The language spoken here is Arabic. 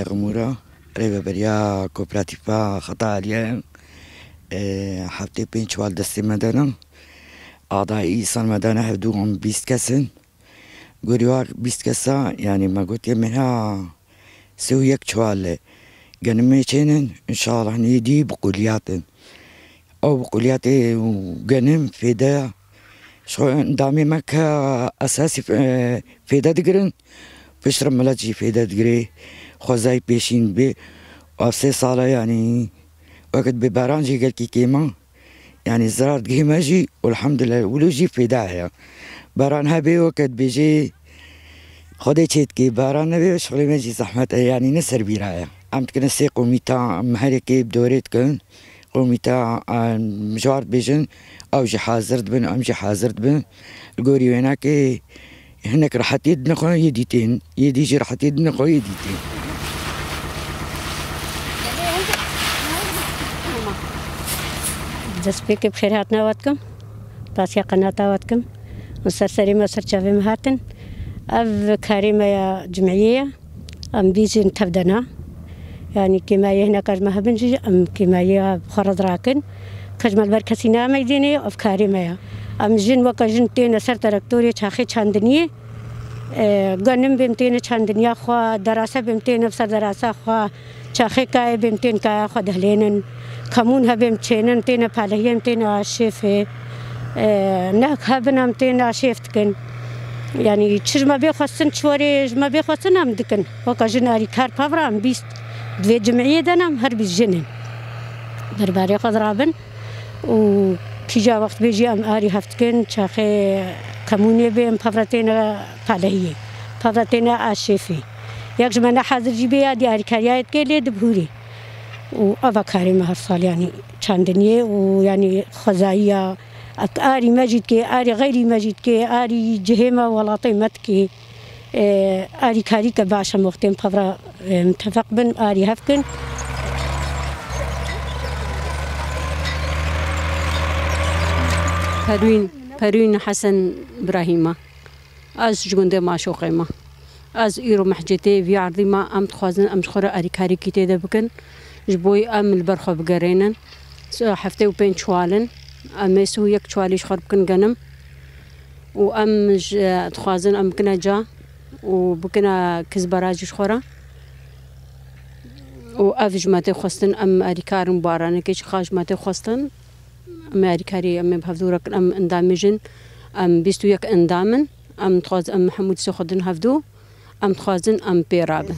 غمورة ريبا بريا كوبراتيفا خطا عليا حفتي بين شوال دستي مدانا أعضاء إيصال مدانا هبدو عم 20 كسن قريوار 20 كسا يعني ما قلت يمنها سويك شوال قنمي چينن إن شاء الله نيدي بقولياتن أو بقولياتي وقنم فيدا شو دامي مكا أساسي فيدا دقرن بشرب ملاجي فيدا دقري خوزاي بيشين بي وفسي صالة يعني وقت ببارانجي قال كي كيما يعني زرار قيمة جي والحمد لله ولو جي فيداها باران هبي وقت بيجي خدي تشيتكي باران نبي شغلي ما جي زحمة يعني نسر بيرايا عم تكنسي قوميتا مهاركي بدوريتكن قوميتا مجوار بيجن أو جي حاضر بن أم جي حاضر بن القوري ويناكي هناك راح يدنقو يديتين يديجي راح يدنقو يديتين دسبيك بخير هاتنا واتكم باسيا قناة واتكم وسرسري ما سرشافي مهاتن أف كريمة يا جمعية أم بيجي تبدنا يعني كما هنا كجمة بنجي أم كما بخرج راكن كجمة بركسينا ما يديني أف كريمة أم جن وكجن تين سر تركتوري شاخي شاندني غنم بمتين شاندنيا خوا دراسة بمتين بسر دراسة خوا شاخي كاي بمتين كاي خوا دهلينن كمون هبم تشينن تين بالهيم تين عشيف نهك هبنا متين عشيفتكن يعني تشج ما بيخصن شوري ما بيخصن هم دكن وكجناري كار بافرام بيست دوي جمعية دنام هرب الجنن برباري قدرابن وكيجا وقت بيجي ام اري هفتكن شاخي كموني بهم بافرتين بالهيه بافرتين عشيفي ياك جمعنا حاضر جيبيا دي اري كاريات كيلي دبهوري وأبا كريمة هالصال يعني شاندنية ويعني خزايا آري مجد كي آري غيري مجد كي آري جهيمة ولا طيمت كي آري كاريكا باشا مختم بفرا متفق بن آري هفكن پروین حسن إبراهيم از جگنده ما شوقيمه از ایرو محجته وی عرضی ما ام تخوازن ام شخوره آري كاري كي تيدا بكن جبوي ام البرخو بقرينن حفتي وبين شوالن ام سو يك شوالي شخور بكن غنم وام تخوازن ام كنا جا وبكنا كزبراج شخوره وافج ما تخوستن ام آري كارم بارانه كيش خاج ما تخوستن ام آري كاري ام بهفدورك ام اندامجن ام 21 اندامن ام تخواز ام محمود سخدن هفدو ام تخوازن ام بيرابن